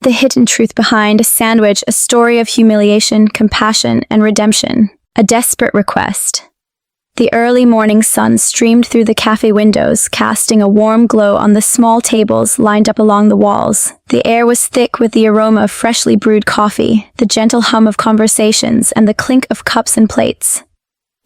The hidden truth behind a sandwich, a story of humiliation, compassion, and redemption. A desperate request. The early morning sun streamed through the cafe windows, casting a warm glow on the small tables lined up along the walls. The air was thick with the aroma of freshly brewed coffee, the gentle hum of conversations, and the clink of cups and plates.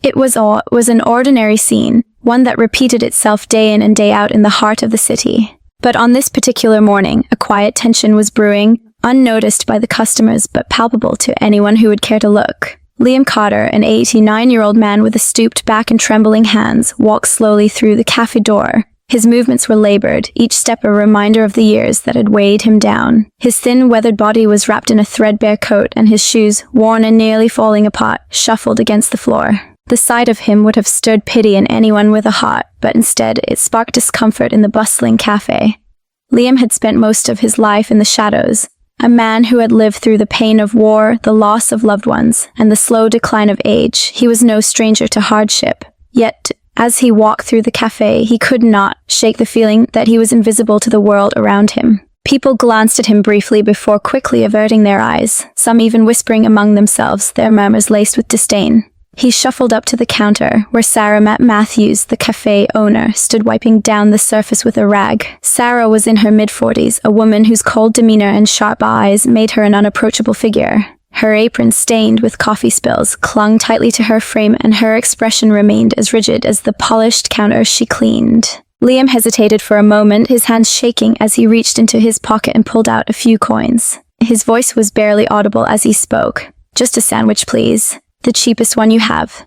It was an ordinary scene, one that repeated itself day in and day out in the heart of the city. But on this particular morning, a quiet tension was brewing, unnoticed by the customers but palpable to anyone who would care to look. Liam Cotter, an 89-year-old man with a stooped back and trembling hands, walked slowly through the cafe door. His movements were labored, each step a reminder of the years that had weighed him down. His thin, weathered body was wrapped in a threadbare coat, and his shoes, worn and nearly falling apart, shuffled against the floor. The sight of him would have stirred pity in anyone with a heart, but instead it sparked discomfort in the bustling cafe. Liam had spent most of his life in the shadows, a man who had lived through the pain of war, the loss of loved ones, and the slow decline of age. He was no stranger to hardship. Yet, as he walked through the cafe, he could not shake the feeling that he was invisible to the world around him. People glanced at him briefly before quickly averting their eyes, some even whispering among themselves, their murmurs laced with disdain. He shuffled up to the counter, where Sarah Matthews, the cafe owner, stood wiping down the surface with a rag. Sarah was in her mid-40s, a woman whose cold demeanor and sharp eyes made her an unapproachable figure. Her apron, stained with coffee spills, clung tightly to her frame, and her expression remained as rigid as the polished counter she cleaned. Liam hesitated for a moment, his hands shaking as he reached into his pocket and pulled out a few coins. His voice was barely audible as he spoke. "Just a sandwich, please. The cheapest one you have."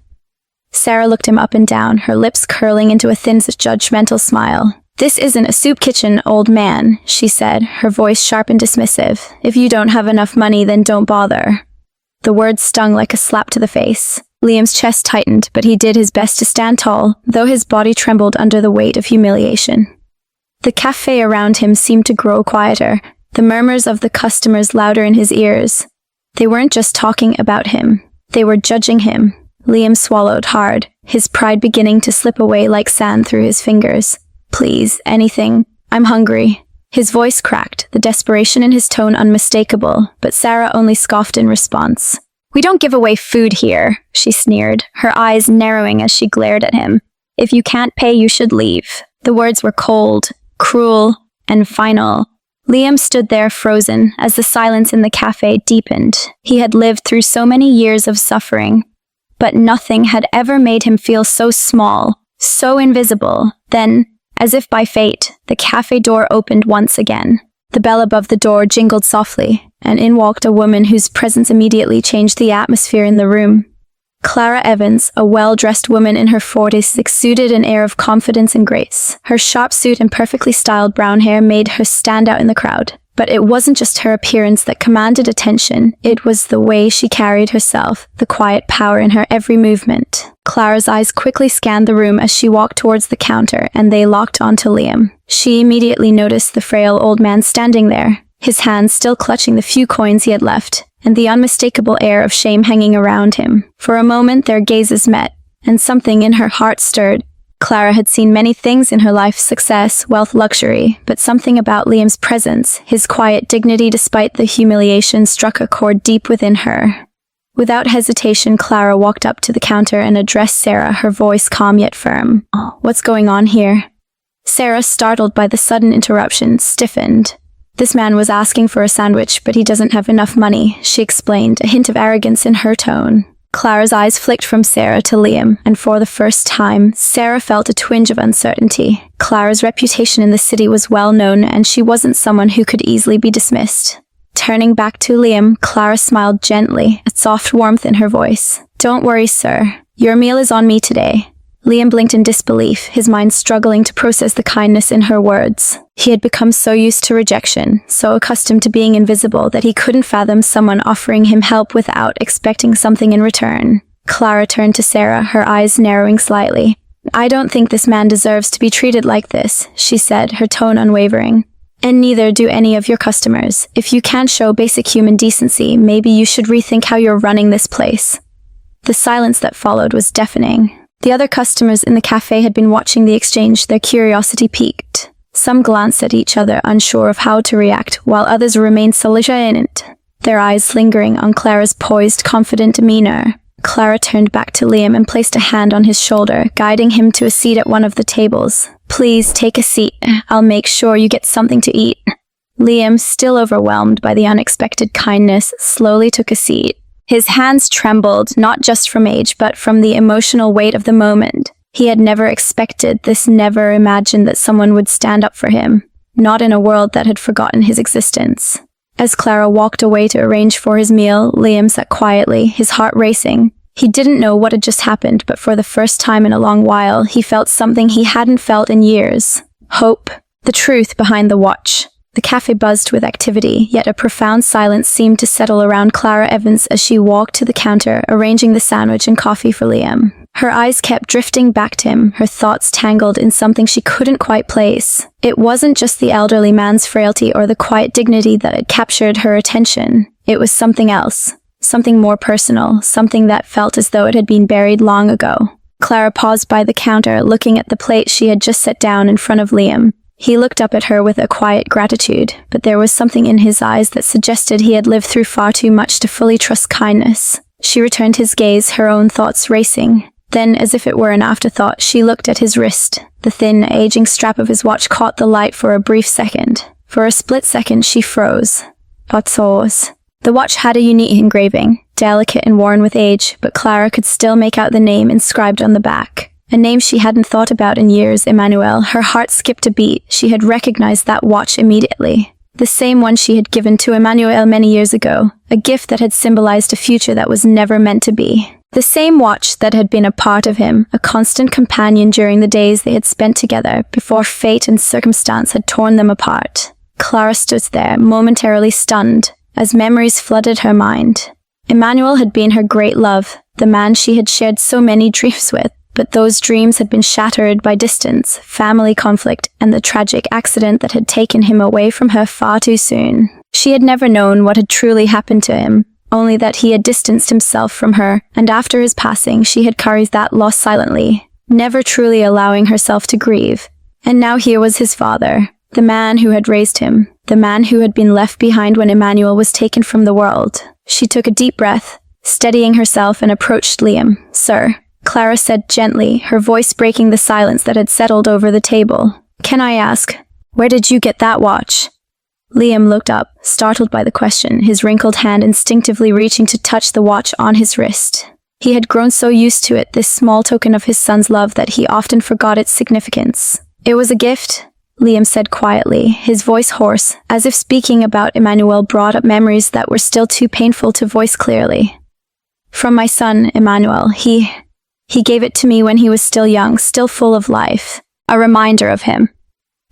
Sarah looked him up and down, her lips curling into a thin, judgmental smile. "This isn't a soup kitchen, old man," she said, her voice sharp and dismissive. "If you don't have enough money, then don't bother." The words stung like a slap to the face. Liam's chest tightened, but he did his best to stand tall, though his body trembled under the weight of humiliation. The cafe around him seemed to grow quieter, the murmurs of the customers louder in his ears. They weren't just talking about him. They were judging him. Liam swallowed hard, his pride beginning to slip away like sand through his fingers. "Please, anything. I'm hungry." His voice cracked, the desperation in his tone unmistakable, but Sarah only scoffed in response. "We don't give away food here," she sneered, her eyes narrowing as she glared at him. "If you can't pay, you should leave." The words were cold, cruel, and final. Liam stood there frozen as the silence in the cafe deepened. He had lived through so many years of suffering, but nothing had ever made him feel so small, so invisible. Then, as if by fate, the cafe door opened once again. The bell above the door jingled softly, and in walked a woman whose presence immediately changed the atmosphere in the room. Clara Evans, a well-dressed woman in her 40s, exuded an air of confidence and grace. Her sharp suit and perfectly styled brown hair made her stand out in the crowd. But it wasn't just her appearance that commanded attention, it was the way she carried herself, the quiet power in her every movement. Clara's eyes quickly scanned the room as she walked towards the counter, and they locked onto Liam. She immediately noticed the frail old man standing there, his hands still clutching the few coins he had left, and the unmistakable air of shame hanging around him. For a moment their gazes met, and something in her heart stirred. Clara had seen many things in her life: success, wealth, luxury, but something about Liam's presence, his quiet dignity despite the humiliation, struck a chord deep within her. Without hesitation, Clara walked up to the counter and addressed Sarah, her voice calm yet firm. "What's going on here?" Sarah, startled by the sudden interruption, stiffened. "This man was asking for a sandwich, but he doesn't have enough money," she explained, a hint of arrogance in her tone. Clara's eyes flicked from Sarah to Liam, and for the first time, Sarah felt a twinge of uncertainty. Clara's reputation in the city was well known, and she wasn't someone who could easily be dismissed. Turning back to Liam, Clara smiled gently, a soft warmth in her voice. "Don't worry, sir. Your meal is on me today." Liam blinked in disbelief, his mind struggling to process the kindness in her words. He had become so used to rejection, so accustomed to being invisible, that he couldn't fathom someone offering him help without expecting something in return. Clara turned to Sarah, her eyes narrowing slightly. "I don't think this man deserves to be treated like this," she said, her tone unwavering. "And neither do any of your customers. If you can't show basic human decency, maybe you should rethink how you're running this place." The silence that followed was deafening. The other customers in the cafe had been watching the exchange, their curiosity piqued. Some glanced at each other, unsure of how to react, while others remained silent, their eyes lingering on Clara's poised, confident demeanor. Clara turned back to Liam and placed a hand on his shoulder, guiding him to a seat at one of the tables. "Please take a seat. I'll make sure you get something to eat." Liam, still overwhelmed by the unexpected kindness, slowly took a seat. His hands trembled, not just from age, but from the emotional weight of the moment. He had never expected this, never imagined that someone would stand up for him, not in a world that had forgotten his existence. As Clara walked away to arrange for his meal, Liam sat quietly, his heart racing. He didn't know what had just happened, but for the first time in a long while, he felt something he hadn't felt in years. Hope. The truth behind the watch. The cafe buzzed with activity, yet a profound silence seemed to settle around Clara Evans as she walked to the counter, arranging the sandwich and coffee for Liam. Her eyes kept drifting back to him, her thoughts tangled in something she couldn't quite place. It wasn't just the elderly man's frailty or the quiet dignity that had captured her attention. It was something else. Something more personal, something that felt as though it had been buried long ago. Clara paused by the counter, looking at the plate she had just set down in front of Liam. He looked up at her with a quiet gratitude, but there was something in his eyes that suggested he had lived through far too much to fully trust kindness. She returned his gaze, her own thoughts racing. Then, as if it were an afterthought, she looked at his wrist. The thin, aging strap of his watch caught the light for a brief second. For a split second, she froze. Otsos. The watch had a unique engraving, delicate and worn with age, but Clara could still make out the name inscribed on the back. A name she hadn't thought about in years, Emmanuel. Her heart skipped a beat. She had recognized that watch immediately. The same one she had given to Emmanuel many years ago, a gift that had symbolized a future that was never meant to be. The same watch that had been a part of him, a constant companion during the days they had spent together before fate and circumstance had torn them apart. Clara stood there, momentarily stunned, as memories flooded her mind. Emmanuel had been her great love, the man she had shared so many dreams with. But those dreams had been shattered by distance, family conflict, and the tragic accident that had taken him away from her far too soon. She had never known what had truly happened to him, only that he had distanced himself from her, and after his passing she had carried that loss silently, never truly allowing herself to grieve. And now here was his father, the man who had raised him, the man who had been left behind when Emmanuel was taken from the world. She took a deep breath, steadying herself, and approached Liam. "Sir," Clara said gently, her voice breaking the silence that had settled over the table. "Can I ask, where did you get that watch?" Liam looked up, startled by the question, his wrinkled hand instinctively reaching to touch the watch on his wrist. He had grown so used to it, this small token of his son's love, that he often forgot its significance. "It was a gift," Liam said quietly, his voice hoarse, as if speaking about Emmanuel brought up memories that were still too painful to voice clearly. "From my son, Emmanuel. He gave it to me when he was still young, still full of life. A reminder of him."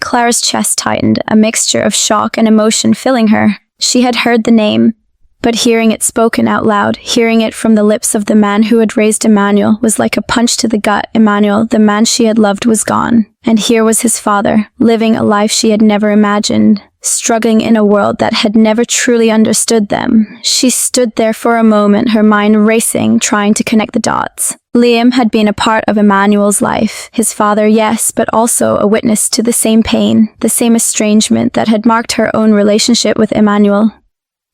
Clara's chest tightened, a mixture of shock and emotion filling her. She had heard the name, but hearing it spoken out loud, hearing it from the lips of the man who had raised Emmanuel, was like a punch to the gut. Emmanuel, the man she had loved, was gone. And here was his father, living a life she had never imagined, struggling in a world that had never truly understood them. She stood there for a moment, her mind racing, trying to connect the dots. Liam had been a part of Emmanuel's life, his father, yes, but also a witness to the same pain, the same estrangement that had marked her own relationship with Emmanuel.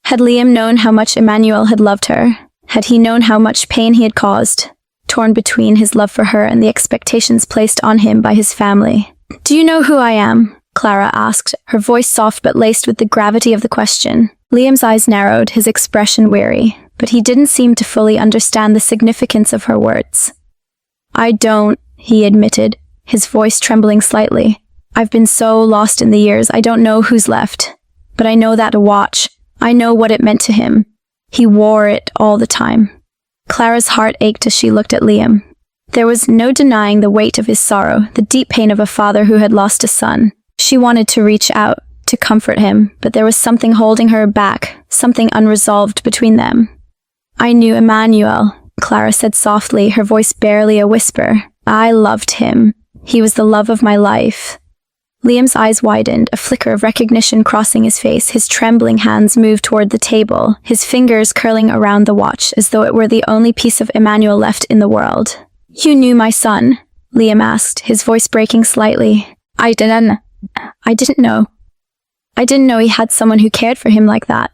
Had Liam known how much Emmanuel had loved her? Had he known how much pain he had caused? Torn between his love for her and the expectations placed on him by his family. "Do you know who I am?" Clara asked, her voice soft but laced with the gravity of the question. Liam's eyes narrowed, his expression weary, but he didn't seem to fully understand the significance of her words. "I don't," he admitted, his voice trembling slightly. "I've been so lost in the years, I don't know who's left. But I know that watch. I know what it meant to him. He wore it all the time." Clara's heart ached as she looked at Liam. There was no denying the weight of his sorrow, the deep pain of a father who had lost a son. She wanted to reach out, to comfort him, but there was something holding her back, something unresolved between them. "I knew Emmanuel," Clara said softly, her voice barely a whisper. "I loved him. He was the love of my life." Liam's eyes widened, a flicker of recognition crossing his face. His trembling hands moved toward the table, his fingers curling around the watch as though it were the only piece of Emmanuel left in the world. "You knew my son?" Liam asked, his voice breaking slightly. "I didn't," I didn't know. I didn't know he had someone who cared for him like that.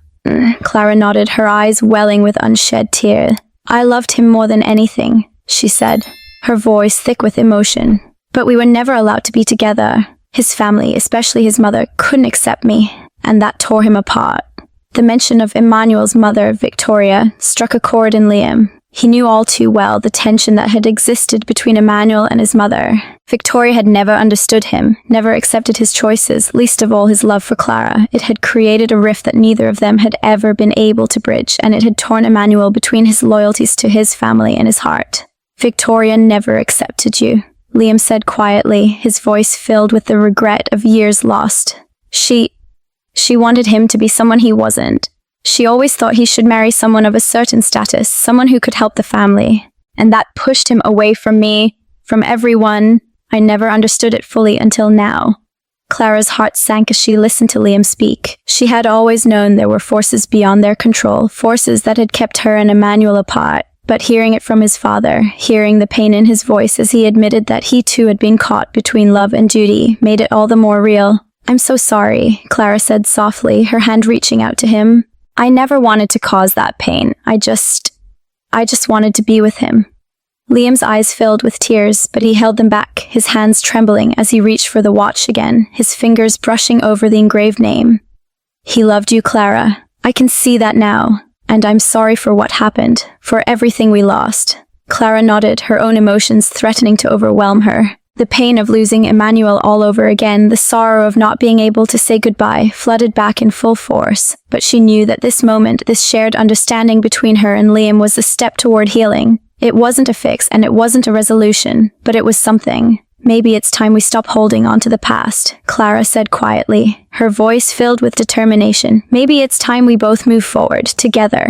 Clara nodded, her eyes welling with unshed tears. I loved him more than anything, she said, her voice thick with emotion. But we were never allowed to be together. His family, especially his mother, couldn't accept me, and that tore him apart. The mention of Emmanuel's mother, Victoria, struck a chord in Liam. He knew all too well the tension that had existed between Emmanuel and his mother. Victoria had never understood him, never accepted his choices, least of all his love for Clara. It had created a rift that neither of them had ever been able to bridge, and it had torn Emmanuel between his loyalties to his family and his heart. Victoria never accepted you, Liam said quietly, his voice filled with the regret of years lost. She wanted him to be someone he wasn't. She always thought he should marry someone of a certain status, someone who could help the family. And that pushed him away from me, from everyone. I never understood it fully until now. Clara's heart sank as she listened to Liam speak. She had always known there were forces beyond their control, forces that had kept her and Emmanuel apart. But hearing it from his father, hearing the pain in his voice as he admitted that he too had been caught between love and duty, made it all the more real. I'm so sorry, Clara said softly, her hand reaching out to him. I never wanted to cause that pain. I just wanted to be with him. Liam's eyes filled with tears, but he held them back, his hands trembling as he reached for the watch again, his fingers brushing over the engraved name. He loved you, Clara. I can see that now. And I'm sorry for what happened, for everything we lost. Clara nodded, her own emotions threatening to overwhelm her. The pain of losing Emmanuel all over again, the sorrow of not being able to say goodbye, flooded back in full force. But she knew that this moment, this shared understanding between her and Liam was a step toward healing. It wasn't a fix and it wasn't a resolution, but it was something. Maybe it's time we stop holding on to the past, Clara said quietly, her voice filled with determination. Maybe it's time we both move forward, together.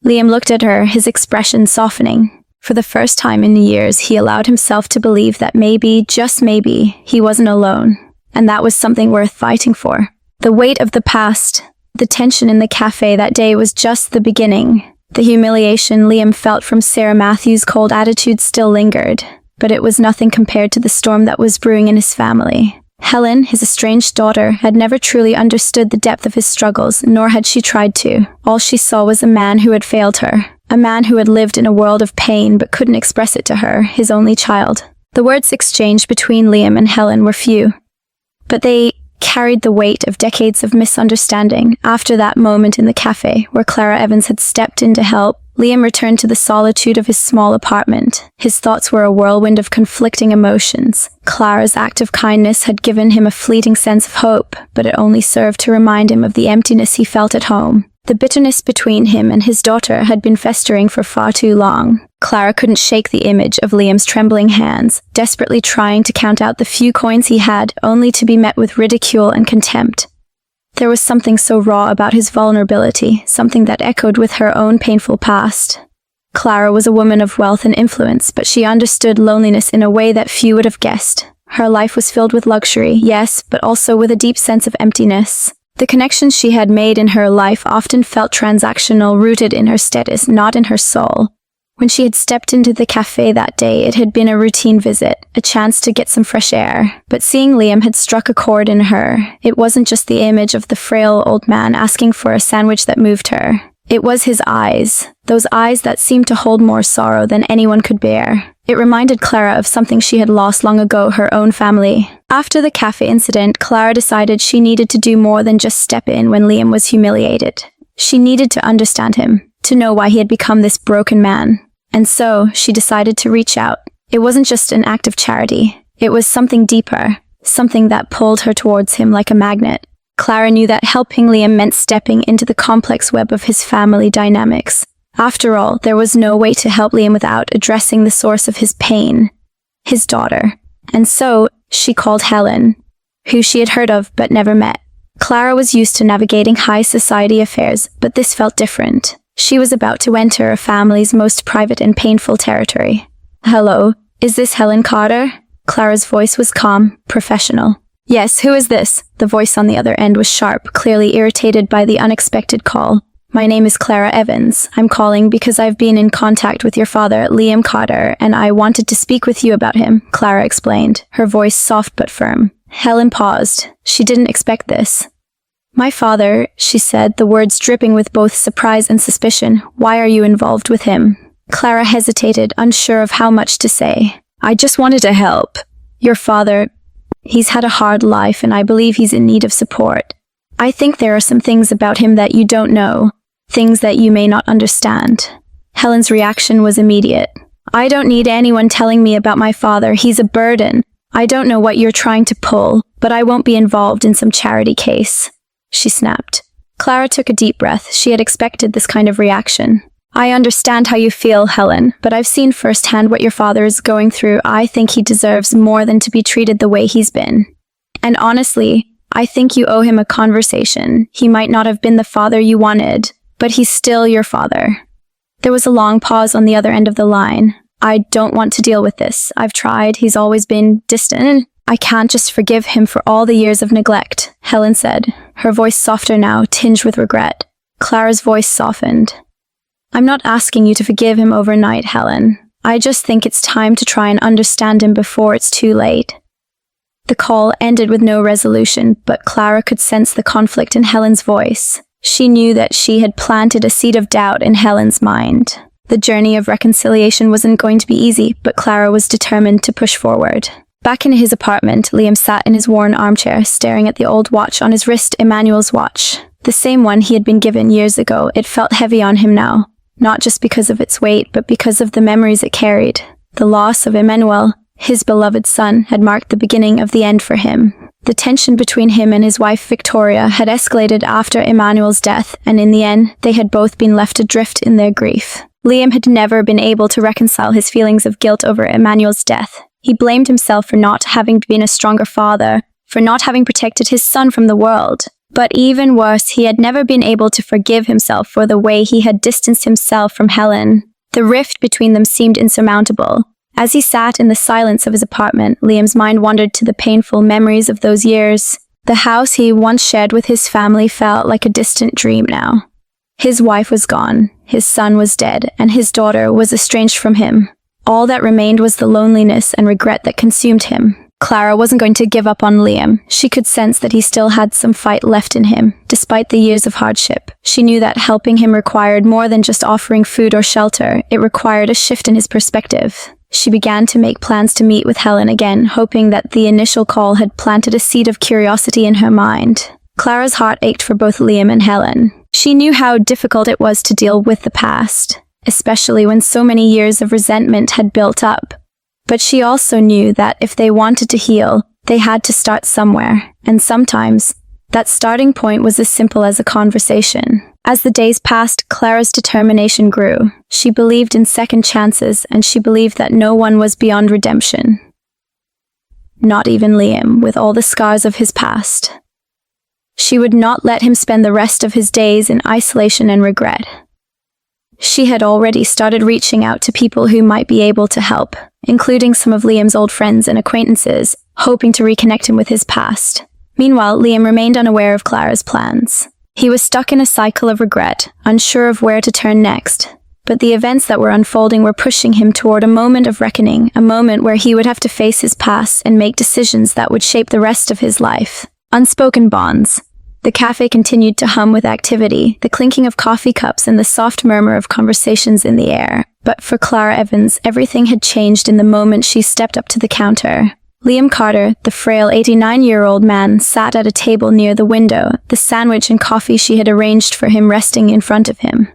Liam looked at her, his expression softening. For the first time in years, he allowed himself to believe that maybe, just maybe, he wasn't alone. And that was something worth fighting for. The weight of the past, the tension in the cafe that day was just the beginning. The humiliation Liam felt from Sarah Matthews' cold attitude still lingered, but it was nothing compared to the storm that was brewing in his family. Helen, his estranged daughter, had never truly understood the depth of his struggles, nor had she tried to. All she saw was a man who had failed her. A man who had lived in a world of pain but couldn't express it to her, his only child. The words exchanged between Liam and Helen were few, but they carried the weight of decades of misunderstanding. After that moment in the cafe, where Clara Evans had stepped in to help, Liam returned to the solitude of his small apartment. His thoughts were a whirlwind of conflicting emotions. Clara's act of kindness had given him a fleeting sense of hope, but it only served to remind him of the emptiness he felt at home. The bitterness between him and his daughter had been festering for far too long. Clara couldn't shake the image of Liam's trembling hands, desperately trying to count out the few coins he had, only to be met with ridicule and contempt. There was something so raw about his vulnerability, something that echoed with her own painful past. Clara was a woman of wealth and influence, but she understood loneliness in a way that few would have guessed. Her life was filled with luxury, yes, but also with a deep sense of emptiness. The connections she had made in her life often felt transactional, rooted in her status, not in her soul. When she had stepped into the cafe that day, it had been a routine visit, a chance to get some fresh air. But seeing Liam had struck a chord in her. It wasn't just the image of the frail old man asking for a sandwich that moved her. It was his eyes, those eyes that seemed to hold more sorrow than anyone could bear. It reminded Clara of something she had lost long ago, her own family. After the cafe incident, Clara decided she needed to do more than just step in when Liam was humiliated. She needed to understand him, to know why he had become this broken man. And so, she decided to reach out. It wasn't just an act of charity. It was something deeper, something that pulled her towards him like a magnet. Clara knew that helping Liam meant stepping into the complex web of his family dynamics. After all, there was no way to help Liam without addressing the source of his pain, his daughter. And so, she called Helen, who she had heard of but never met. Clara was used to navigating high society affairs, but this felt different. She was about to enter a family's most private and painful territory. Hello, is this Helen Carter? Clara's voice was calm, professional. Yes, who is this? The voice on the other end was sharp, clearly irritated by the unexpected call. My name is Clara Evans. I'm calling because I've been in contact with your father, Liam Carter, and I wanted to speak with you about him, Clara explained, her voice soft but firm. Helen paused. She didn't expect this. My father, she said, the words dripping with both surprise and suspicion. Why are you involved with him? Clara hesitated, unsure of how much to say. I just wanted to help. Your father, he's had a hard life and I believe he's in need of support. I think there are some things about him that you don't know, things that you may not understand. Helen's reaction was immediate. I don't need anyone telling me about my father. He's a burden. I don't know what you're trying to pull, but I won't be involved in some charity case. She snapped. Clara took a deep breath. She had expected this kind of reaction. I understand how you feel, Helen, but I've seen firsthand what your father is going through. I think he deserves more than to be treated the way he's been. And honestly, I think you owe him a conversation. He might not have been the father you wanted, but he's still your father. There was a long pause on the other end of the line. I don't want to deal with this. I've tried. He's always been distant. I can't just forgive him for all the years of neglect, Helen said, her voice softer now, tinged with regret. Clara's voice softened. I'm not asking you to forgive him overnight, Helen. I just think it's time to try and understand him before it's too late. The call ended with no resolution, but Clara could sense the conflict in Helen's voice. She knew that she had planted a seed of doubt in Helen's mind. The journey of reconciliation wasn't going to be easy, but Clara was determined to push forward. Back in his apartment, Liam sat in his worn armchair, staring at the old watch on his wrist, Emmanuel's watch. The same one he had been given years ago. It felt heavy on him now, not just because of its weight, but because of the memories it carried. The loss of Emmanuel, his beloved son, had marked the beginning of the end for him. The tension between him and his wife Victoria had escalated after Emmanuel's death, and in the end, they had both been left adrift in their grief. Liam had never been able to reconcile his feelings of guilt over Emmanuel's death. He blamed himself for not having been a stronger father, for not having protected his son from the world. But even worse, he had never been able to forgive himself for the way he had distanced himself from Helen. The rift between them seemed insurmountable. As he sat in the silence of his apartment, Liam's mind wandered to the painful memories of those years. The house he once shared with his family felt like a distant dream now. His wife was gone, his son was dead, and his daughter was estranged from him. All that remained was the loneliness and regret that consumed him. Clara wasn't going to give up on Liam. She could sense that he still had some fight left in him, despite the years of hardship. She knew that helping him required more than just offering food or shelter. It required a shift in his perspective. She began to make plans to meet with Helen again, hoping that the initial call had planted a seed of curiosity in her mind. Clara's heart ached for both Liam and Helen. She knew how difficult it was to deal with the past, especially when so many years of resentment had built up. But she also knew that if they wanted to heal, they had to start somewhere, and sometimes that starting point was as simple as a conversation. As the days passed, Clara's determination grew. She believed in second chances, and she believed that no one was beyond redemption. Not even Liam, with all the scars of his past. She would not let him spend the rest of his days in isolation and regret. She had already started reaching out to people who might be able to help, including some of Liam's old friends and acquaintances, hoping to reconnect him with his past. Meanwhile, Liam remained unaware of Clara's plans. He was stuck in a cycle of regret, unsure of where to turn next. But the events that were unfolding were pushing him toward a moment of reckoning, a moment where he would have to face his past and make decisions that would shape the rest of his life. Unspoken bonds. The cafe continued to hum with activity, the clinking of coffee cups and the soft murmur of conversations in the air. But for Clara Evans, everything had changed in the moment she stepped up to the counter. Liam Carter, the frail 89-year-old man, sat at a table near the window, the sandwich and coffee she had arranged for him resting in front of him.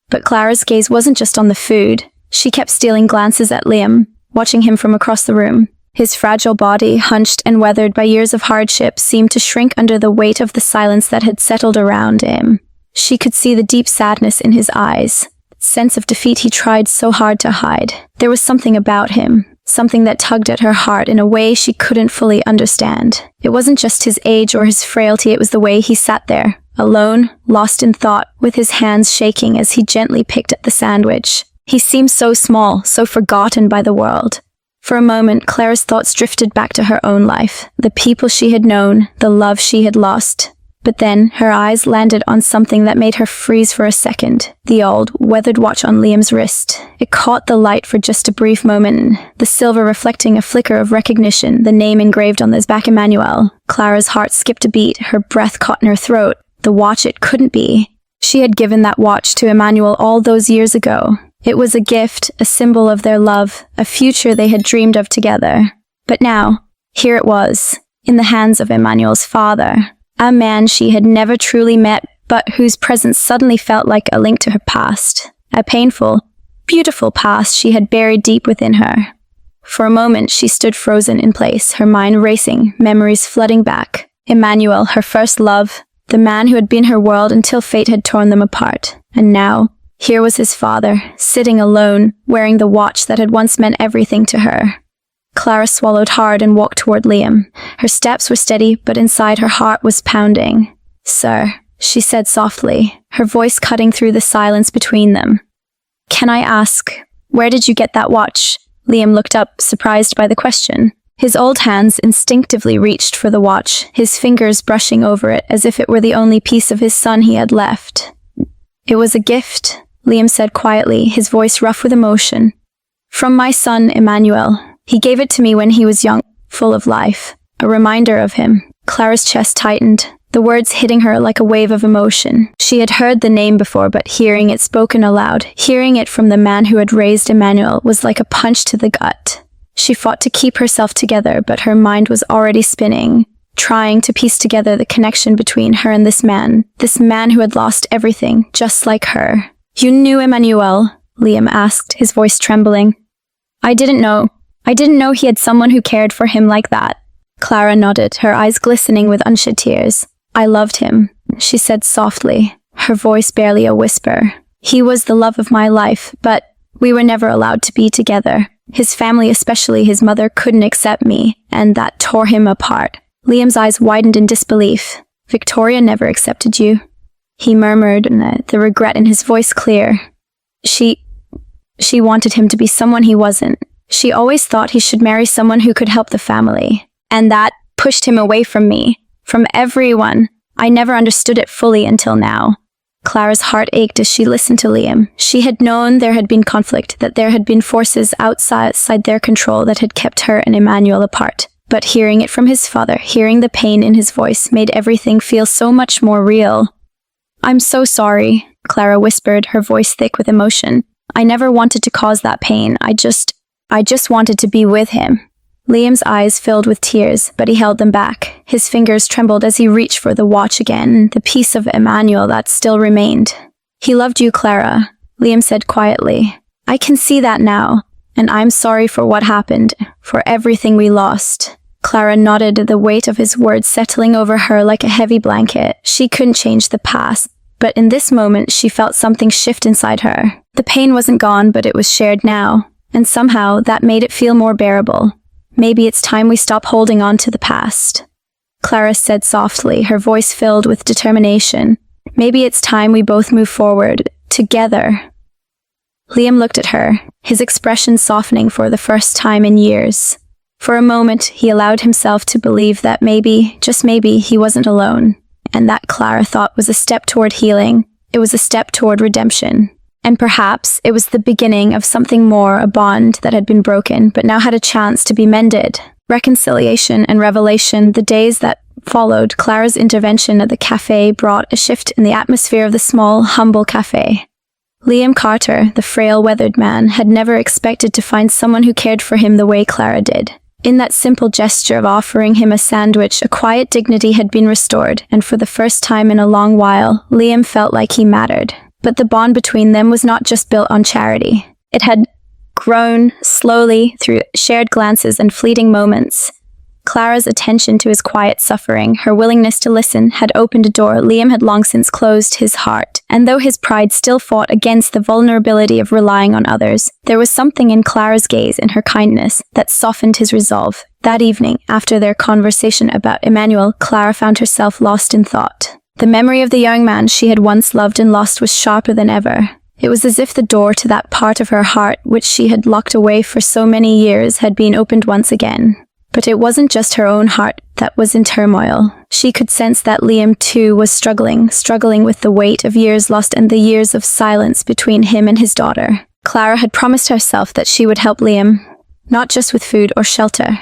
But Clara's gaze wasn't just on the food. She kept stealing glances at Liam, watching him from across the room. His fragile body, hunched and weathered by years of hardship, seemed to shrink under the weight of the silence that had settled around him. She could see the deep sadness in his eyes, the sense of defeat he tried so hard to hide. There was something about him, something that tugged at her heart in a way she couldn't fully understand. It wasn't just his age or his frailty, it was the way he sat there, alone, lost in thought, with his hands shaking as he gently picked at the sandwich. He seemed so small, so forgotten by the world. For a moment, Clara's thoughts drifted back to her own life, the people she had known, the love she had lost. But then her eyes landed on something that made her freeze for a second. The old, weathered watch on Liam's wrist. It caught the light for just a brief moment, the silver reflecting a flicker of recognition, the name engraved on his back, Emmanuel. Clara's heart skipped a beat, her breath caught in her throat. The watch it couldn't be. She had given that watch to Emmanuel all those years ago. It was a gift, a symbol of their love, a future they had dreamed of together. But now, here it was, in the hands of Emmanuel's father. A man she had never truly met, but whose presence suddenly felt like a link to her past. A painful, beautiful past she had buried deep within her. For a moment she stood frozen in place, her mind racing, memories flooding back. Emmanuel, her first love, the man who had been her world until fate had torn them apart. And now, here was his father, sitting alone, wearing the watch that had once meant everything to her. Clara swallowed hard and walked toward Liam. Her steps were steady, but inside her heart was pounding. "Sir," she said softly, her voice cutting through the silence between them. "Can I ask, where did you get that watch?" Liam looked up, surprised by the question. His old hands instinctively reached for the watch, his fingers brushing over it as if it were the only piece of his son he had left. "It was a gift," Liam said quietly, his voice rough with emotion. "From my son, Emmanuel. He gave it to me when he was young, full of life. A reminder of him." Clara's chest tightened, the words hitting her like a wave of emotion. She had heard the name before, but hearing it spoken aloud, hearing it from the man who had raised Emmanuel, was like a punch to the gut. She fought to keep herself together, but her mind was already spinning, trying to piece together the connection between her and this man who had lost everything, just like her. "You knew Emmanuel?" Liam asked, his voice trembling. I didn't know he had someone who cared for him like that." Clara nodded, her eyes glistening with unshed tears. "I loved him," she said softly, her voice barely a whisper. "He was the love of my life, but we were never allowed to be together. His family, especially his mother, couldn't accept me, and that tore him apart." Liam's eyes widened in disbelief. "Victoria never accepted you," he murmured, the regret in his voice clear. She wanted him to be someone he wasn't. She always thought he should marry someone who could help the family. And that pushed him away from me, from everyone. I never understood it fully until now." Clara's heart ached as she listened to Liam. She had known there had been conflict, that there had been forces outside their control that had kept her and Emmanuel apart. But hearing it from his father, hearing the pain in his voice, made everything feel so much more real. "I'm so sorry," Clara whispered, her voice thick with emotion. "I never wanted to cause that pain. I just wanted to be with him." Liam's eyes filled with tears, but he held them back. His fingers trembled as he reached for the watch again, the piece of Emmanuel that still remained. "He loved you, Clara," Liam said quietly. "I can see that now, and I'm sorry for what happened, for everything we lost." Clara nodded, the weight of his words settling over her like a heavy blanket. She couldn't change the past, but in this moment she felt something shift inside her. The pain wasn't gone, but it was shared now, and somehow that made it feel more bearable. "Maybe it's time we stop holding on to the past," Clara said softly, her voice filled with determination. "Maybe it's time we both move forward, together." Liam looked at her, his expression softening for the first time in years. For a moment, he allowed himself to believe that maybe, just maybe, he wasn't alone. And that, Clara thought, was a step toward healing. It was a step toward redemption. And perhaps it was the beginning of something more, a bond that had been broken, but now had a chance to be mended. Reconciliation and revelation, the days that followed Clara's intervention at the cafe brought a shift in the atmosphere of the small, humble cafe. Liam Carter, the frail, weathered man, had never expected to find someone who cared for him the way Clara did. In that simple gesture of offering him a sandwich, a quiet dignity had been restored, and for the first time in a long while, Liam felt like he mattered. But the bond between them was not just built on charity. It had grown slowly through shared glances and fleeting moments. Clara's attention to his quiet suffering, her willingness to listen, had opened a door Liam had long since closed his heart. And though his pride still fought against the vulnerability of relying on others, there was something in Clara's gaze and her kindness that softened his resolve. That evening, after their conversation about Emmanuel, Clara found herself lost in thought. The memory of the young man she had once loved and lost was sharper than ever. It was as if the door to that part of her heart which she had locked away for so many years had been opened once again. But it wasn't just her own heart, that was in turmoil. She could sense that Liam too was struggling with the weight of years lost and the years of silence between him and his daughter. Clara had promised herself that she would help Liam, not just with food or shelter,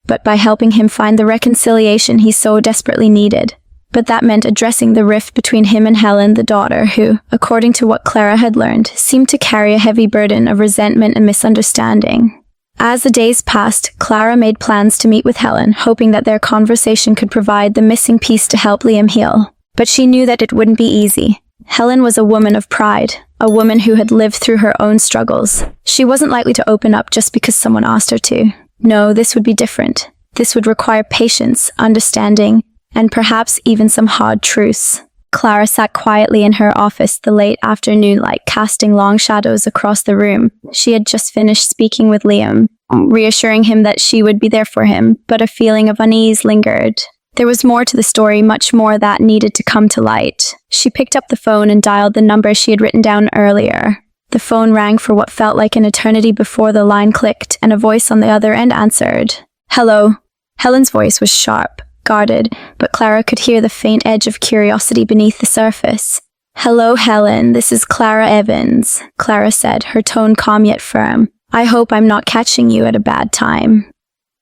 but by helping him find the reconciliation he so desperately needed. But that meant addressing the rift between him and Helen, the daughter, who, according to what Clara had learned, seemed to carry a heavy burden of resentment and misunderstanding. As the days passed, Clara made plans to meet with Helen, hoping that their conversation could provide the missing piece to help Liam heal. But she knew that it wouldn't be easy. Helen was a woman of pride, a woman who had lived through her own struggles. She wasn't likely to open up just because someone asked her to. No, this would be different. This would require patience, understanding, and perhaps even some hard truths. Clara sat quietly in her office, the late afternoon light casting long shadows across the room. She had just finished speaking with Liam, reassuring him that she would be there for him, but a feeling of unease lingered. There was more to the story, much more that needed to come to light. She picked up the phone and dialed the number she had written down earlier. The phone rang for what felt like an eternity before the line clicked, and a voice on the other end answered. "Hello." Helen's voice was sharp, guarded, but Clara could hear the faint edge of curiosity beneath the surface. "Hello, Helen, this is Clara Evans," Clara said, her tone calm yet firm. "I hope I'm not catching you at a bad time."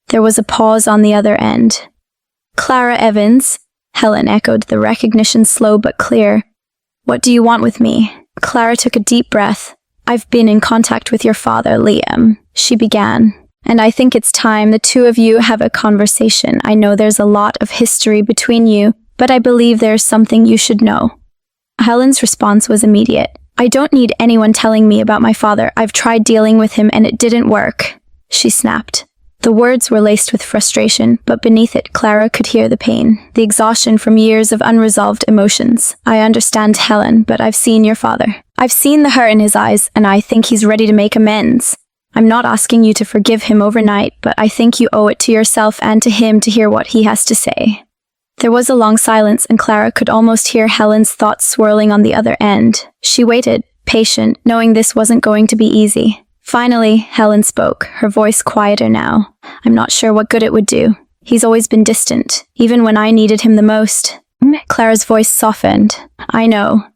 There was a pause on the other end. "Clara Evans?" Helen echoed, the recognition slow but clear. "What do you want with me?" Clara took a deep breath. "I've been in contact with your father, Liam," she began. "And I think it's time the two of you have a conversation. I know there's a lot of history between you, but I believe there's something you should know." Helen's response was immediate. "I don't need anyone telling me about my father. I've tried dealing with him and it didn't work," she snapped. The words were laced with frustration, but beneath it, Clara could hear the pain, the exhaustion from years of unresolved emotions. "I understand, Helen, but I've seen your father. I've seen the hurt in his eyes, and I think he's ready to make amends. I'm not asking you to forgive him overnight, but I think you owe it to yourself and to him to hear what he has to say." There was a long silence, and Clara could almost hear Helen's thoughts swirling on the other end. She waited, patient, knowing this wasn't going to be easy. Finally, Helen spoke, her voice quieter now. "I'm not sure what good it would do. He's always been distant, even when I needed him the most." Clara's voice softened. "I know.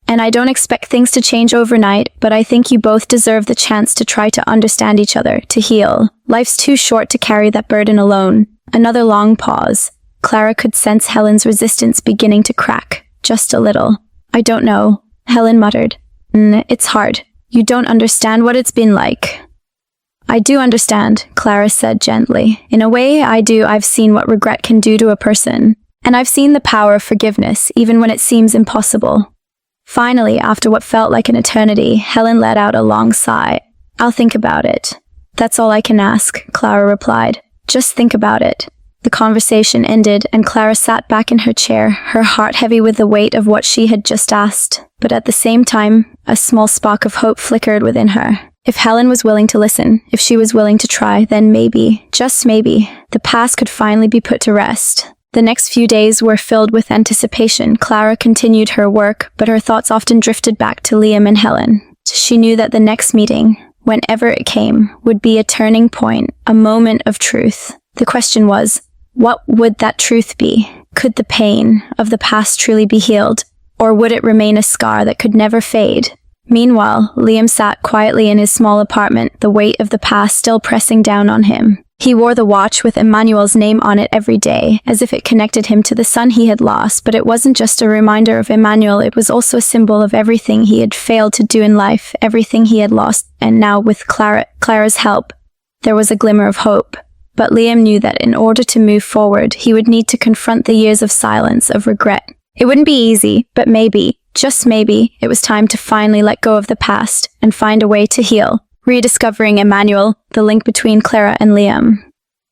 And I don't expect things to change overnight, but I think you both deserve the chance to try to understand each other, to heal. Life's too short to carry that burden alone." Another long pause. Clara could sense Helen's resistance beginning to crack, just a little. "I don't know," Helen muttered. "It's hard. You don't understand what it's been like." "I do understand," Clara said gently. "In a way, I do. I've seen what regret can do to a person. And I've seen the power of forgiveness, even when it seems impossible." Finally, after what felt like an eternity, Helen let out a long sigh. "I'll think about it." "That's all I can ask," Clara replied. "Just think about it." The conversation ended, and Clara sat back in her chair, her heart heavy with the weight of what she had just asked. But at the same time, a small spark of hope flickered within her. If Helen was willing to listen, if she was willing to try, then maybe, just maybe, the past could finally be put to rest. The next few days were filled with anticipation. Clara continued her work, but her thoughts often drifted back to Liam and Helen. She knew that the next meeting, whenever it came, would be a turning point, a moment of truth. The question was, what would that truth be? Could the pain of the past truly be healed, or would it remain a scar that could never fade? Meanwhile, Liam sat quietly in his small apartment, the weight of the past still pressing down on him. He wore the watch with Emmanuel's name on it every day, as if it connected him to the son he had lost, but it wasn't just a reminder of Emmanuel, it was also a symbol of everything he had failed to do in life, everything he had lost, and now with Clara's help, there was a glimmer of hope. But Liam knew that in order to move forward, he would need to confront the years of silence, of regret. It wouldn't be easy, but maybe, just maybe, it was time to finally let go of the past and find a way to heal, rediscovering Emmanuel, the link between Clara and Liam.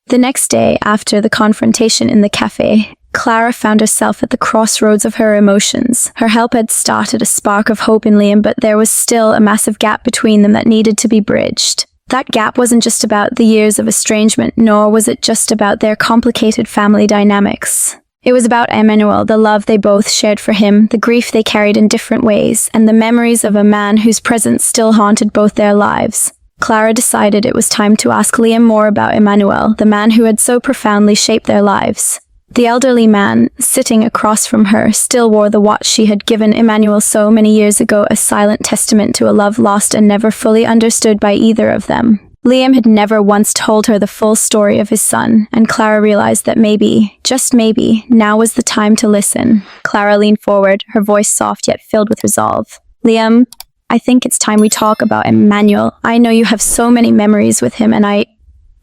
The next day, after the confrontation in the cafe, Clara found herself at the crossroads of her emotions. Her help had started a spark of hope in Liam, but there was still a massive gap between them that needed to be bridged. That gap wasn't just about the years of estrangement, nor was it just about their complicated family dynamics. It was about Emmanuel, the love they both shared for him, the grief they carried in different ways, and the memories of a man whose presence still haunted both their lives. Clara decided it was time to ask Liam more about Emmanuel, the man who had so profoundly shaped their lives. The elderly man, sitting across from her, still wore the watch she had given Emmanuel so many years ago, a silent testament to a love lost and never fully understood by either of them. Liam had never once told her the full story of his son, and Clara realized that maybe, just maybe, now was the time to listen. Clara leaned forward, her voice soft yet filled with resolve. Liam, I think it's time we talk about Emmanuel. I know you have so many memories with him, and I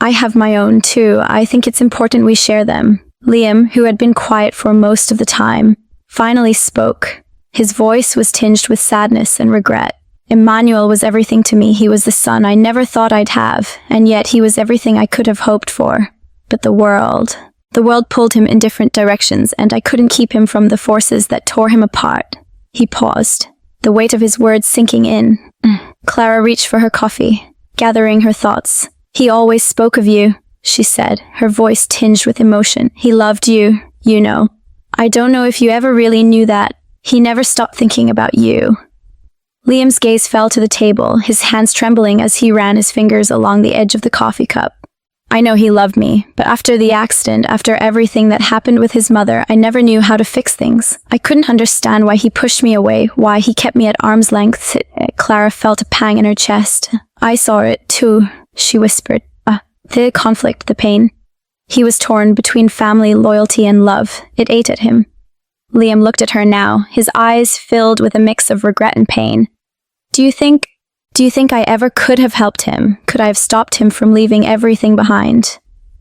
have my own too. I think it's important we share them. Liam, who had been quiet for most of the time, finally spoke. His voice was tinged with sadness and regret. Emmanuel was everything to me. He was the son I never thought I'd have, and yet he was everything I could have hoped for. But the world pulled him in different directions, and I couldn't keep him from the forces that tore him apart. He paused, the weight of his words sinking in. Clara reached for her coffee, gathering her thoughts. He always spoke of you, she said, her voice tinged with emotion. He loved you, you know. I don't know if you ever really knew that. He never stopped thinking about you. Liam's gaze fell to the table, his hands trembling as he ran his fingers along the edge of the coffee cup. I know he loved me, but after the accident, after everything that happened with his mother, I never knew how to fix things. I couldn't understand why he pushed me away, why he kept me at arm's length. Clara felt a pang in her chest. I saw it, too, she whispered. The conflict, the pain. He was torn between family, loyalty, and love. It ate at him. Liam looked at her now, his eyes filled with a mix of regret and pain. Do you think I ever could have helped him? Could I have stopped him from leaving everything behind?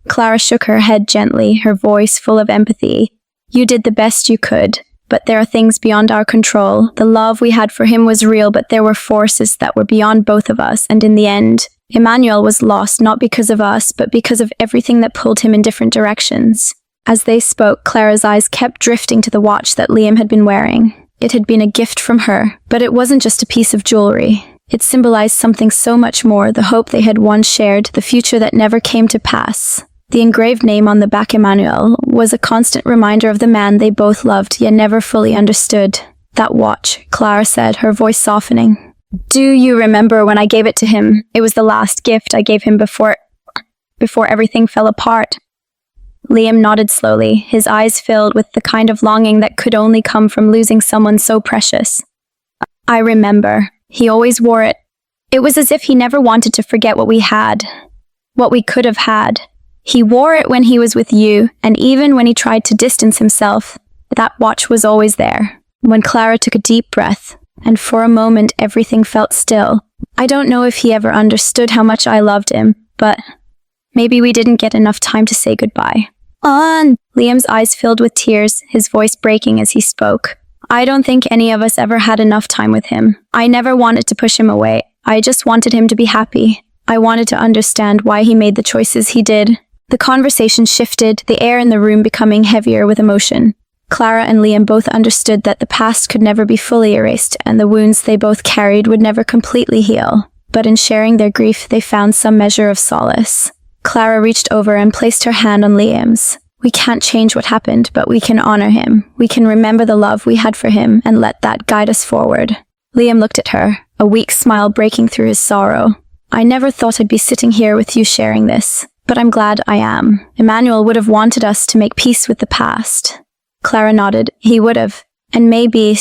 Clara shook her head gently, her voice full of empathy. You did the best you could, but there are things beyond our control. The love we had for him was real, but there were forces that were beyond both of us, and in the end, Emmanuel was lost not because of us, but because of everything that pulled him in different directions. As they spoke, Clara's eyes kept drifting to the watch that Liam had been wearing. It had been a gift from her, but it wasn't just a piece of jewelry. It symbolized something so much more, the hope they had once shared, the future that never came to pass. The engraved name on the back, Emmanuel, was a constant reminder of the man they both loved, yet never fully understood. That watch, Clara said, her voice softening. Do you remember when I gave it to him? It was the last gift I gave him before everything fell apart. Liam nodded slowly, his eyes filled with the kind of longing that could only come from losing someone so precious. I remember. He always wore it. It was as if he never wanted to forget what we had, what we could have had. He wore it when he was with you, and even when he tried to distance himself, that watch was always there. When Clara took a deep breath, and for a moment everything felt still. I don't know if he ever understood how much I loved him, but maybe we didn't get enough time to say goodbye. Liam's eyes filled with tears, his voice breaking as he spoke. I don't think any of us ever had enough time with him. I never wanted to push him away. I just wanted him to be happy. I wanted to understand why he made the choices he did. The conversation shifted, the air in the room becoming heavier with emotion. Clara and Liam both understood that the past could never be fully erased, and the wounds they both carried would never completely heal. But in sharing their grief, they found some measure of solace. Clara reached over and placed her hand on Liam's. We can't change what happened, but we can honor him. We can remember the love we had for him and let that guide us forward. Liam looked at her, a weak smile breaking through his sorrow. I never thought I'd be sitting here with you sharing this, but I'm glad I am. Emmanuel would have wanted us to make peace with the past. Clara nodded. He would have. And maybe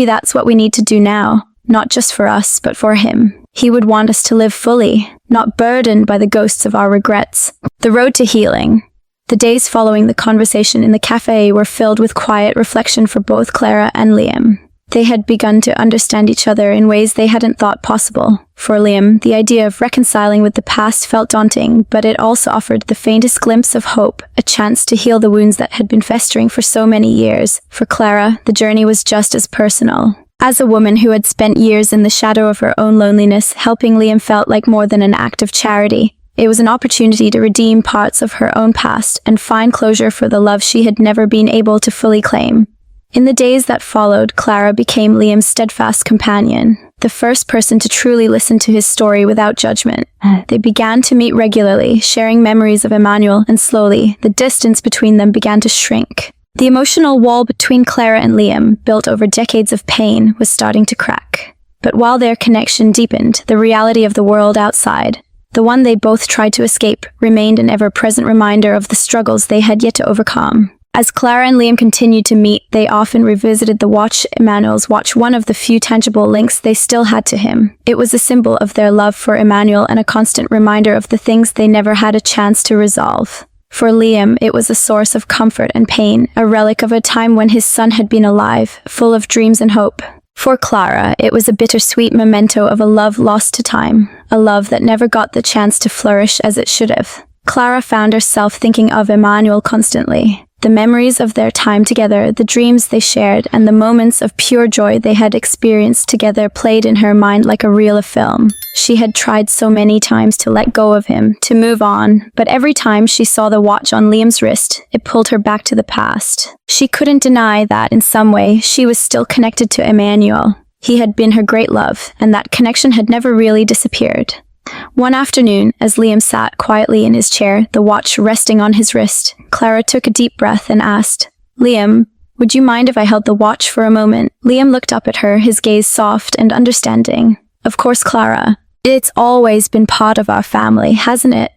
that's what we need to do now. Not just for us, but for him. He would want us to live fully, not burdened by the ghosts of our regrets. The road to healing. The days following the conversation in the cafe were filled with quiet reflection for both Clara and Liam. They had begun to understand each other in ways they hadn't thought possible. For Liam, the idea of reconciling with the past felt daunting, but it also offered the faintest glimpse of hope, a chance to heal the wounds that had been festering for so many years. For Clara, the journey was just as personal. As a woman who had spent years in the shadow of her own loneliness, helping Liam felt like more than an act of charity. It was an opportunity to redeem parts of her own past and find closure for the love she had never been able to fully claim. In the days that followed, Clara became Liam's steadfast companion, the first person to truly listen to his story without judgment. They began to meet regularly, sharing memories of Emmanuel, and slowly, the distance between them began to shrink. The emotional wall between Clara and Liam, built over decades of pain, was starting to crack. But while their connection deepened, the reality of the world outside, the one they both tried to escape, remained an ever-present reminder of the struggles they had yet to overcome. As Clara and Liam continued to meet, they often revisited the watch, Emmanuel's watch, one of the few tangible links they still had to him. It was a symbol of their love for Emmanuel and a constant reminder of the things they never had a chance to resolve. For Liam, it was a source of comfort and pain, a relic of a time when his son had been alive, full of dreams and hope. For Clara, it was a bittersweet memento of a love lost to time, a love that never got the chance to flourish as it should have. Clara found herself thinking of Emmanuel constantly. The memories of their time together, the dreams they shared, and the moments of pure joy they had experienced together played in her mind like a reel of film. She had tried so many times to let go of him, to move on, but every time she saw the watch on Liam's wrist, it pulled her back to the past. She couldn't deny that, in some way, she was still connected to Emmanuel. He had been her great love, and that connection had never really disappeared. One afternoon, as Liam sat quietly in his chair, the watch resting on his wrist, Clara took a deep breath and asked, "Liam, would you mind if I held the watch for a moment?" Liam looked up at her, his gaze soft and understanding. "Of course, Clara. It's always been part of our family, hasn't it?"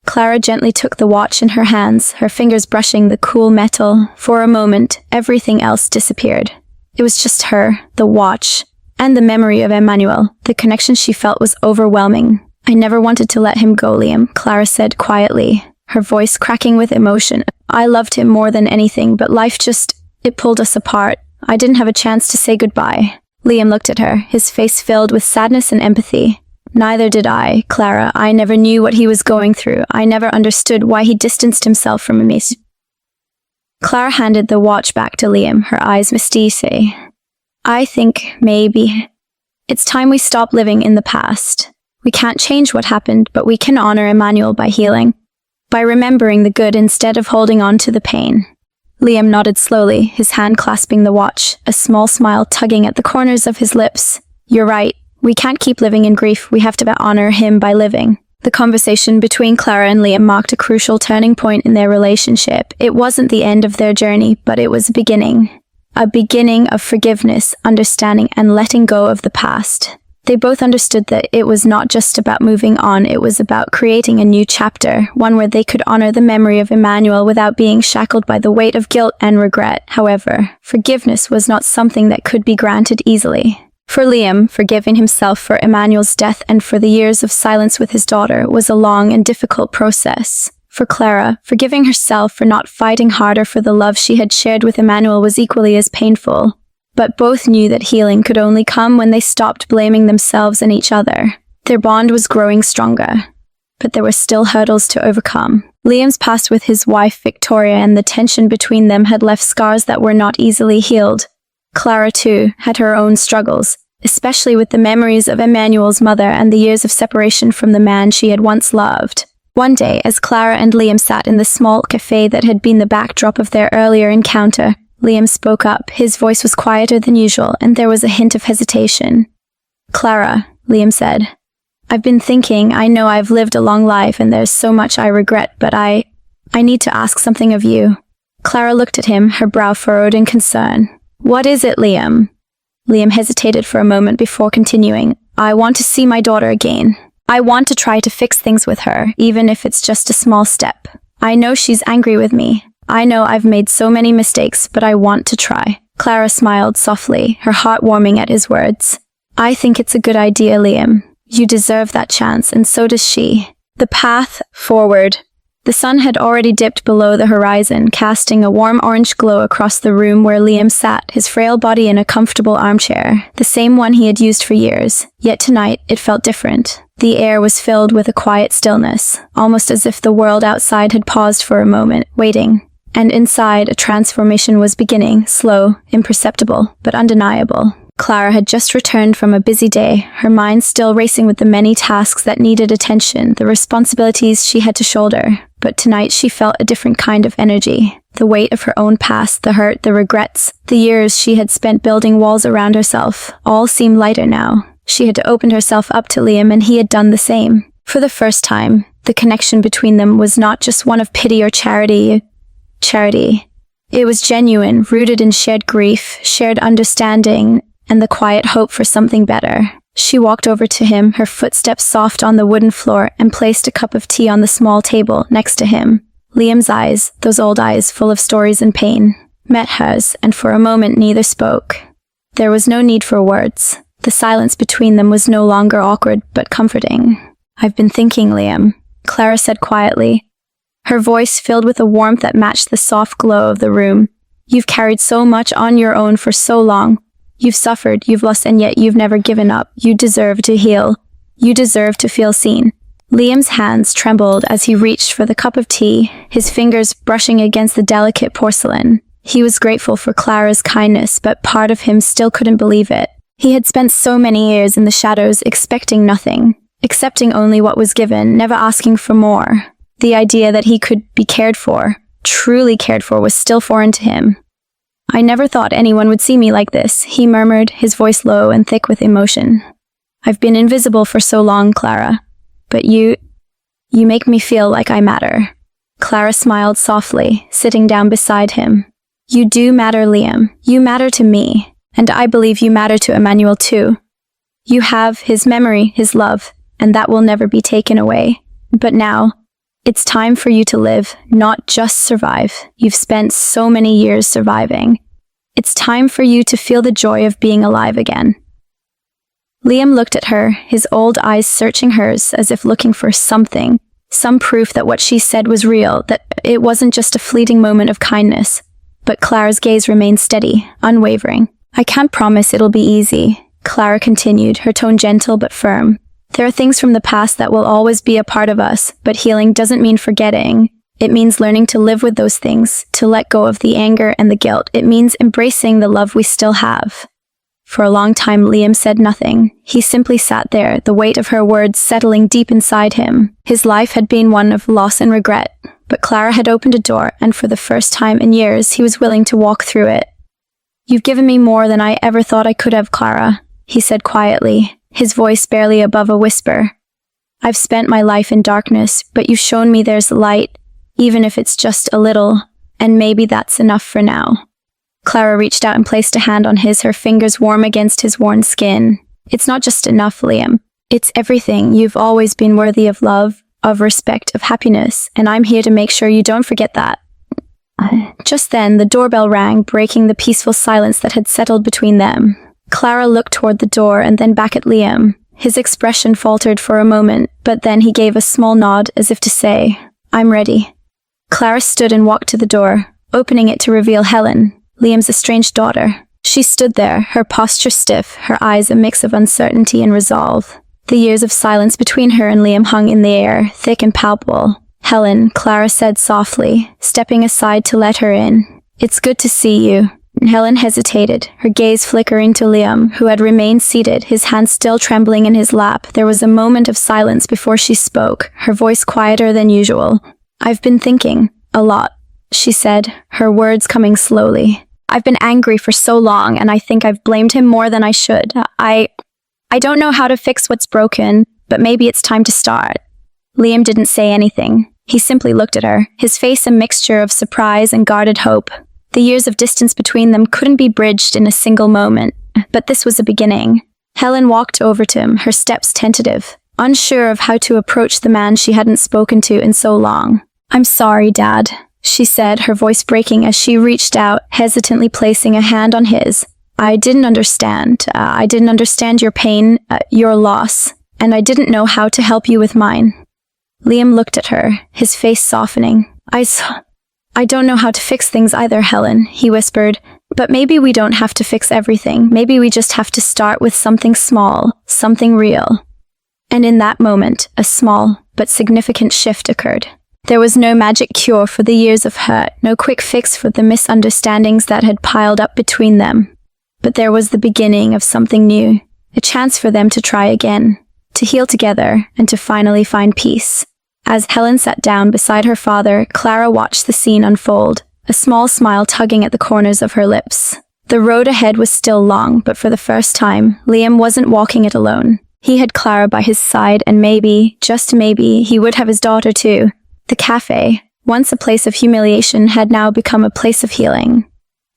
Clara gently took the watch in her hands, her fingers brushing the cool metal. For a moment, everything else disappeared. It was just her, the watch, and the memory of Emmanuel. The connection she felt was overwhelming. "I never wanted to let him go, Liam," Clara said quietly, her voice cracking with emotion. "I loved him more than anything, but life it pulled us apart. I didn't have a chance to say goodbye." Liam looked at her, his face filled with sadness and empathy. "Neither did I, Clara. I never knew what he was going through. I never understood why he distanced himself from me." Clara handed the watch back to Liam, her eyes misty. "I think maybe it's time we stop living in the past. We can't change what happened, but we can honor Emmanuel by healing, by remembering the good instead of holding on to the pain." Liam nodded slowly, his hand clasping the watch, a small smile tugging at the corners of his lips. "You're right. We can't keep living in grief. We have to honor him by living." The conversation between Clara and Liam marked a crucial turning point in their relationship. It wasn't the end of their journey, but it was a beginning. A beginning of forgiveness, understanding, and letting go of the past. They both understood that it was not just about moving on, it was about creating a new chapter, one where they could honor the memory of Emmanuel without being shackled by the weight of guilt and regret. However, forgiveness was not something that could be granted easily. For Liam, forgiving himself for Emmanuel's death and for the years of silence with his daughter was a long and difficult process. For Clara, forgiving herself for not fighting harder for the love she had shared with Emmanuel was equally as painful. But both knew that healing could only come when they stopped blaming themselves and each other. Their bond was growing stronger, but there were still hurdles to overcome. Liam's past with his wife Victoria and the tension between them had left scars that were not easily healed. Clara, too, had her own struggles, especially with the memories of Emmanuel's mother and the years of separation from the man she had once loved. One day, as Clara and Liam sat in the small cafe that had been the backdrop of their earlier encounter, Liam spoke up. His voice was quieter than usual, and there was a hint of hesitation. "Clara," Liam said, "I've been thinking. I know I've lived a long life and there's so much I regret, but I need to ask something of you." Clara looked at him, her brow furrowed in concern. "What is it, Liam?" Liam hesitated for a moment before continuing. "I want to see my daughter again. I want to try to fix things with her, even if it's just a small step. I know she's angry with me. I know I've made so many mistakes, but I want to try." Clara smiled softly, her heart warming at his words. "I think it's a good idea, Liam. You deserve that chance, and so does she." The path forward. The sun had already dipped below the horizon, casting a warm orange glow across the room where Liam sat, his frail body in a comfortable armchair, the same one he had used for years. Yet tonight, it felt different. The air was filled with a quiet stillness, almost as if the world outside had paused for a moment, waiting. And inside, a transformation was beginning, slow, imperceptible, but undeniable. Clara had just returned from a busy day, her mind still racing with the many tasks that needed attention, the responsibilities she had to shoulder. But tonight she felt a different kind of energy. The weight of her own past, the hurt, the regrets, the years she had spent building walls around herself, all seemed lighter now. She had opened herself up to Liam, and he had done the same. For the first time, the connection between them was not just one of pity or charity. It was genuine, rooted in shared grief, shared understanding, and the quiet hope for something better. She walked over to him, her footsteps soft on the wooden floor, and placed a cup of tea on the small table next to him. Liam's eyes, those old eyes full of stories and pain, met hers, and for a moment neither spoke. There was no need for words. The silence between them was no longer awkward, but comforting. "I've been thinking, Liam," Clara said quietly, her voice filled with a warmth that matched the soft glow of the room. "You've carried so much on your own for so long. You've suffered, you've lost, and yet you've never given up. You deserve to heal. You deserve to feel seen." Liam's hands trembled as he reached for the cup of tea, his fingers brushing against the delicate porcelain. He was grateful for Clara's kindness, but part of him still couldn't believe it. He had spent so many years in the shadows expecting nothing, accepting only what was given, never asking for more. The idea that he could be cared for, truly cared for, was still foreign to him. "I never thought anyone would see me like this," he murmured, his voice low and thick with emotion. "I've been invisible for so long, Clara. But you make me feel like I matter." Clara smiled softly, sitting down beside him. "You do matter, Liam. You matter to me. And I believe you matter to Emmanuel too. You have his memory, his love, and that will never be taken away. But now, it's time for you to live, not just survive. You've spent so many years surviving. It's time for you to feel the joy of being alive again." Liam looked at her, his old eyes searching hers as if looking for something, some proof that what she said was real, that it wasn't just a fleeting moment of kindness. But Clara's gaze remained steady, unwavering. "I can't promise it'll be easy," Clara continued, her tone gentle but firm. "There are things from the past that will always be a part of us, but healing doesn't mean forgetting. It means learning to live with those things, to let go of the anger and the guilt. It means embracing the love we still have." For a long time, Liam said nothing. He simply sat there, the weight of her words settling deep inside him. His life had been one of loss and regret, but Clara had opened a door, and for the first time in years, he was willing to walk through it. "You've given me more than I ever thought I could have, Clara," he said quietly, his voice barely above a whisper. "I've spent my life in darkness, but you've shown me there's light, even if it's just a little, and maybe that's enough for now." Clara reached out and placed a hand on his, her fingers warm against his worn skin. "It's not just enough, Liam. It's everything. You've always been worthy of love, of respect, of happiness, and I'm here to make sure you don't forget that." Just then, the doorbell rang, breaking the peaceful silence that had settled between them. Clara looked toward the door and then back at Liam. His expression faltered for a moment, but then he gave a small nod as if to say, "I'm ready." Clara stood and walked to the door, opening it to reveal Helen, Liam's estranged daughter. She stood there, her posture stiff, her eyes a mix of uncertainty and resolve. The years of silence between her and Liam hung in the air, thick and palpable. "Helen," Clara said softly, stepping aside to let her in. "It's good to see you." Helen hesitated, her gaze flickering to Liam, who had remained seated, his hand still trembling in his lap. There was a moment of silence before she spoke, her voice quieter than usual. "I've been thinking a lot," she said, her words coming slowly. "I've been angry for so long, and I think I've blamed him more than I should. I don't know how to fix what's broken, but maybe it's time to start." Liam didn't say anything. He simply looked at her, his face a mixture of surprise and guarded hope. The years of distance between them couldn't be bridged in a single moment, but this was a beginning. Helen walked over to him, her steps tentative, unsure of how to approach the man she hadn't spoken to in so long. "I'm sorry, Dad," she said, her voice breaking as she reached out, hesitantly placing a hand on his. I didn't understand your pain, your loss, and I didn't know how to help you with mine." Liam looked at her, his face softening. I don't know how to fix things either, Helen," he whispered. "But maybe we don't have to fix everything. Maybe we just have to start with something small, something real." And in that moment, a small but significant shift occurred. There was no magic cure for the years of hurt, no quick fix for the misunderstandings that had piled up between them. But there was the beginning of something new, a chance for them to try again, to heal together, and to finally find peace. As Helen sat down beside her father, Clara watched the scene unfold, a small smile tugging at the corners of her lips. The road ahead was still long, but for the first time, Liam wasn't walking it alone. He had Clara by his side, and maybe, just maybe, he would have his daughter too. The cafe, once a place of humiliation, had now become a place of healing.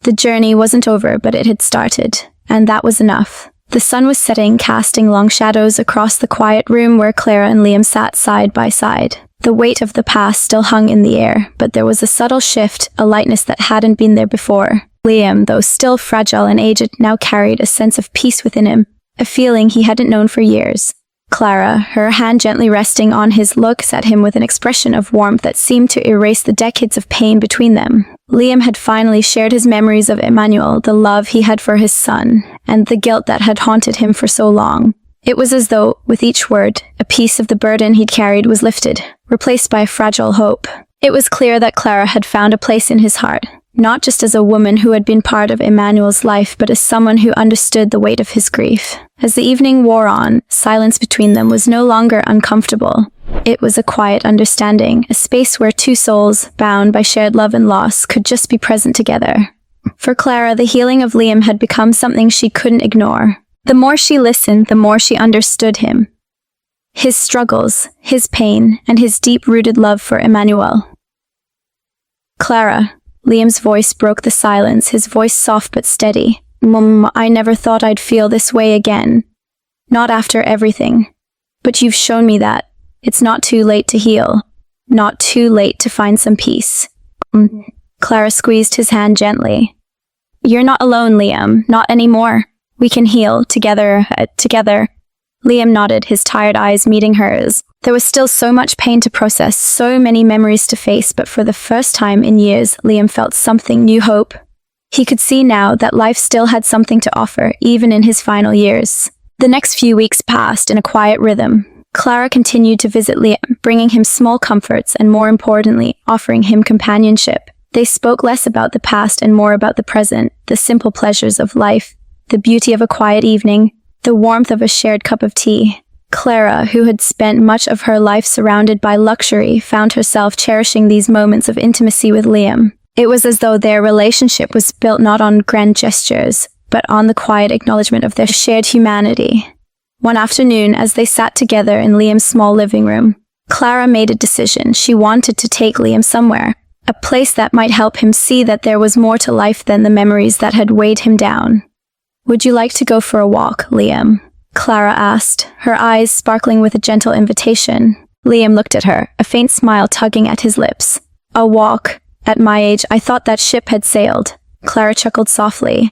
The journey wasn't over, but it had started. and that was enough. The sun was setting, casting long shadows across the quiet room where Clara and Liam sat side by side. The weight of the past still hung in the air, but there was a subtle shift, a lightness that hadn't been there before. Liam, though still fragile and aged, now carried a sense of peace within him, a feeling he hadn't known for years. Clara, her hand gently resting on his, looks at him with an expression of warmth that seemed to erase the decades of pain between them. Liam had finally shared his memories of Emmanuel, the love he had for his son, and the guilt that had haunted him for so long. It was as though, with each word, a piece of the burden he'd carried was lifted, replaced by a fragile hope. It was clear that Clara had found a place in his heart, not just as a woman who had been part of Emmanuel's life, but as someone who understood the weight of his grief. As the evening wore on, silence between them was no longer uncomfortable. It was a quiet understanding, a space where two souls, bound by shared love and loss, could just be present together. For Clara, the healing of Liam had become something she couldn't ignore. The more she listened, the more she understood him. His struggles, his pain, and his deep-rooted love for Emmanuel. Clara. Liam's voice broke the silence, his voice soft but steady. Mum, I never thought I'd feel this way again. Not after everything. But you've shown me that. It's not too late to heal. Not too late to find some peace. Clara squeezed his hand gently. You're not alone, Liam. Not anymore. We can heal, together. Liam nodded, his tired eyes meeting hers. There was still so much pain to process, so many memories to face, but for the first time in years, Liam felt something, new hope. He could see now that life still had something to offer, even in his final years. The next few weeks passed in a quiet rhythm. Clara continued to visit Liam, bringing him small comforts and, more importantly, offering him companionship. They spoke less about the past and more about the present, the simple pleasures of life, the beauty of a quiet evening, the warmth of a shared cup of tea. Clara, who had spent much of her life surrounded by luxury, found herself cherishing these moments of intimacy with Liam. It was as though their relationship was built not on grand gestures, but on the quiet acknowledgement of their shared humanity. One afternoon, as they sat together in Liam's small living room, Clara made a decision. She wanted to take Liam somewhere, a place that might help him see that there was more to life than the memories that had weighed him down. Would you like to go for a walk, Liam? Clara asked, her eyes sparkling with a gentle invitation. Liam looked at her, a faint smile tugging at his lips. A walk? At my age, I thought that ship had sailed. Clara chuckled softly.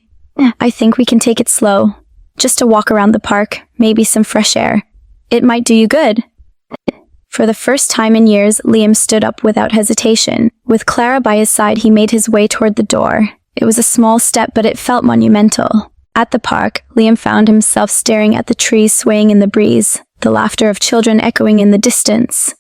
I think we can take it slow. Just a walk around the park, maybe some fresh air. It might do you good. For the first time in years, Liam stood up without hesitation. With Clara by his side, he made his way toward the door. It was a small step, but it felt monumental. At the park, Liam found himself staring at the trees swaying in the breeze, the laughter of children echoing in the distance.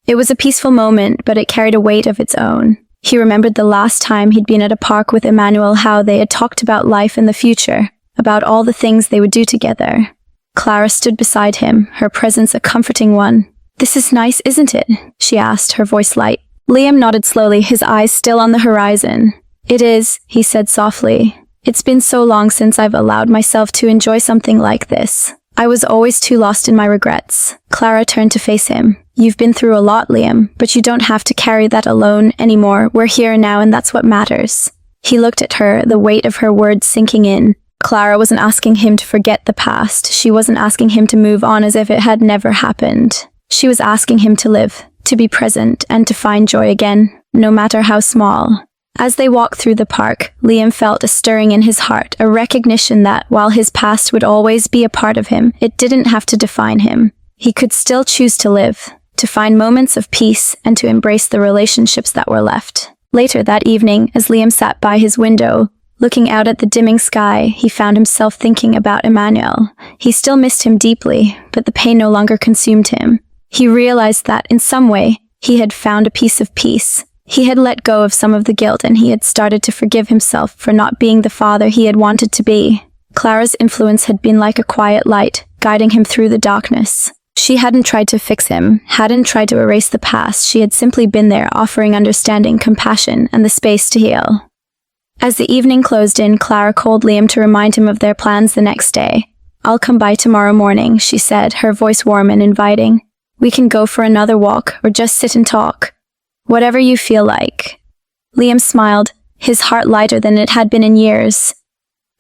It was a peaceful moment, but it carried a weight of its own. He remembered the last time he'd been at a park with Emmanuel, how they had talked about life in the future, about all the things they would do together. Clara stood beside him, her presence a comforting one. This is nice, isn't it? She asked, her voice light. Liam nodded slowly, his eyes still on the horizon. It is, he said softly. It's been so long since I've allowed myself to enjoy something like this. I was always too lost in my regrets. Clara turned to face him. You've been through a lot, Liam, but you don't have to carry that alone anymore. We're here now, and that's what matters. He looked at her, the weight of her words sinking in. Clara wasn't asking him to forget the past. She wasn't asking him to move on as if it had never happened. She was asking him to live, to be present, and to find joy again, no matter how small. As they walked through the park, Liam felt a stirring in his heart, a recognition that, while his past would always be a part of him, it didn't have to define him. He could still choose to live, to find moments of peace, and to embrace the relationships that were left. Later that evening, as Liam sat by his window, looking out at the dimming sky, he found himself thinking about Emmanuel. He still missed him deeply, but the pain no longer consumed him. He realized that, in some way, he had found a piece of peace. He had let go of some of the guilt, and he had started to forgive himself for not being the father he had wanted to be. Clara's influence had been like a quiet light, guiding him through the darkness. She hadn't tried to fix him, hadn't tried to erase the past. She had simply been there, offering understanding, compassion, and the space to heal. As the evening closed in, Clara called Liam to remind him of their plans the next day. I'll come by tomorrow morning, she said, her voice warm and inviting. We can go for another walk, or just sit and talk. Whatever you feel like. Liam smiled, his heart lighter than it had been in years.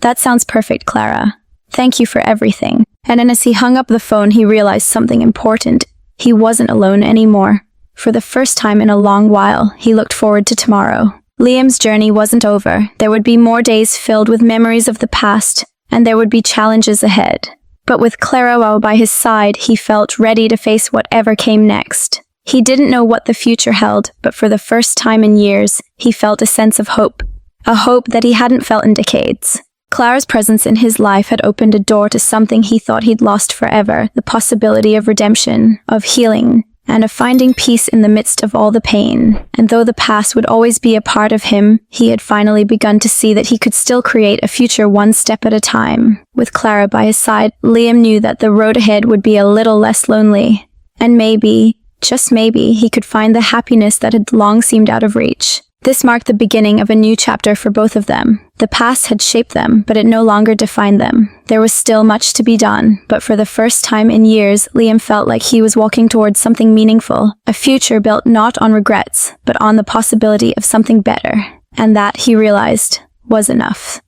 That sounds perfect, Clara. Thank you for everything. And then as he hung up the phone, he realized something important. He wasn't alone anymore. For the first time in a long while, he looked forward to tomorrow. Liam's journey wasn't over. There would be more days filled with memories of the past, and there would be challenges ahead. But with Clara by his side, he felt ready to face whatever came next. He didn't know what the future held, but for the first time in years, he felt a sense of hope. A hope that he hadn't felt in decades. Clara's presence in his life had opened a door to something he thought he'd lost forever, the possibility of redemption, of healing, and of finding peace in the midst of all the pain. And though the past would always be a part of him, he had finally begun to see that he could still create a future one step at a time. With Clara by his side, Liam knew that the road ahead would be a little less lonely. And maybe, just maybe, he could find the happiness that had long seemed out of reach. This marked the beginning of a new chapter for both of them. The past had shaped them, but it no longer defined them. There was still much to be done, but for the first time in years, Liam felt like he was walking towards something meaningful, a future built not on regrets, but on the possibility of something better. And that, he realized, was enough.